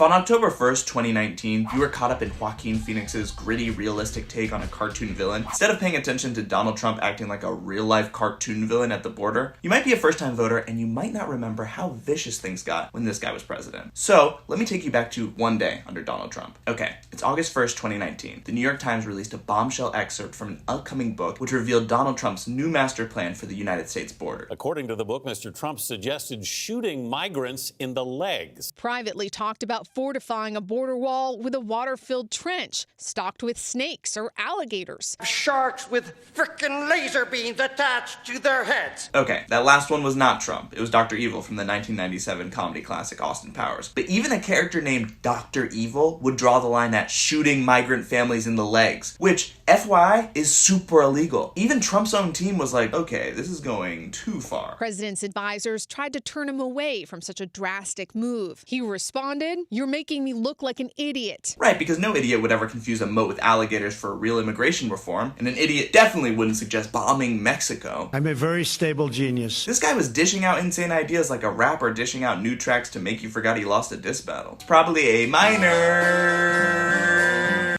on October 1st, 2019, you were caught up in Joaquin Phoenix's gritty, realistic take on a cartoon villain, instead of paying attention to Donald Trump acting like a real-life cartoon villain at the border, you might be a first-time voter and you might not remember how vicious things got when this guy was president. So, let me take you back to one day under Donald Trump. Okay, it's August 1st, 2019. The New York Times released a bombshell excerpt from an upcoming book which revealed Donald Trump's new master plan for the United States border. According to the book, Mr. Trump suggested shooting migrants in the legs. Privately talked about fortifying a border wall with a water-filled trench stocked with snakes or alligators. Sharks with frickin' laser beams attached to their heads. Okay, that last one was not Trump. It was Dr. Evil from the 1997 comedy classic Austin Powers. But even a character named Dr. Evil would draw the line at shooting migrant families in the legs, which, FYI, is super illegal. Even Trump's own team was like, okay, this is going too far. President's advisors tried to turn him away from such a drastic move. He responded, "You're making me look like an idiot." Right, because no idiot would ever confuse a moat with alligators for real immigration reform, and an idiot definitely wouldn't suggest bombing Mexico. I'm a very stable genius. This guy was dishing out insane ideas like a rapper dishing out new tracks to make you forgot he lost a diss battle. It's probably a minor.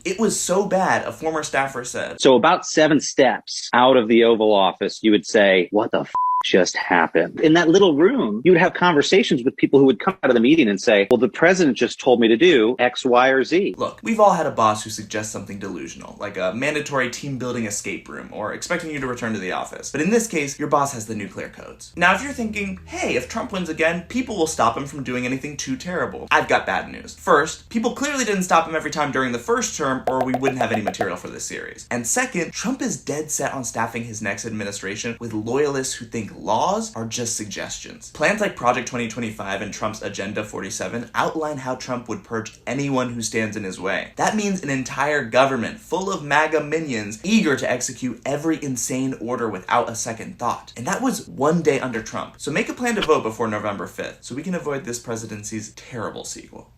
It was so bad, a former staffer said. So about 7 steps out of the Oval Office, you would say, what the just happened? In that little room, you would have conversations with people who would come out of the meeting and say, well, the president just told me to do X, Y, or Z. Look, we've all had a boss who suggests something delusional, like a mandatory team-building escape room, or expecting you to return to the office. But in this case, your boss has the nuclear codes. Now, if you're thinking, hey, if Trump wins again, people will stop him from doing anything too terrible, I've got bad news. First, people clearly didn't stop him every time during the first term, or we wouldn't have any material for this series. And second, Trump is dead set on staffing his next administration with loyalists who think laws are just suggestions. Plans like Project 2025 and Trump's Agenda 47 outline how Trump would purge anyone who stands in his way. That means an entire government full of MAGA minions eager to execute every insane order without a second thought. And that was one day under Trump. So make a plan to vote before November 5th so we can avoid this presidency's terrible sequel.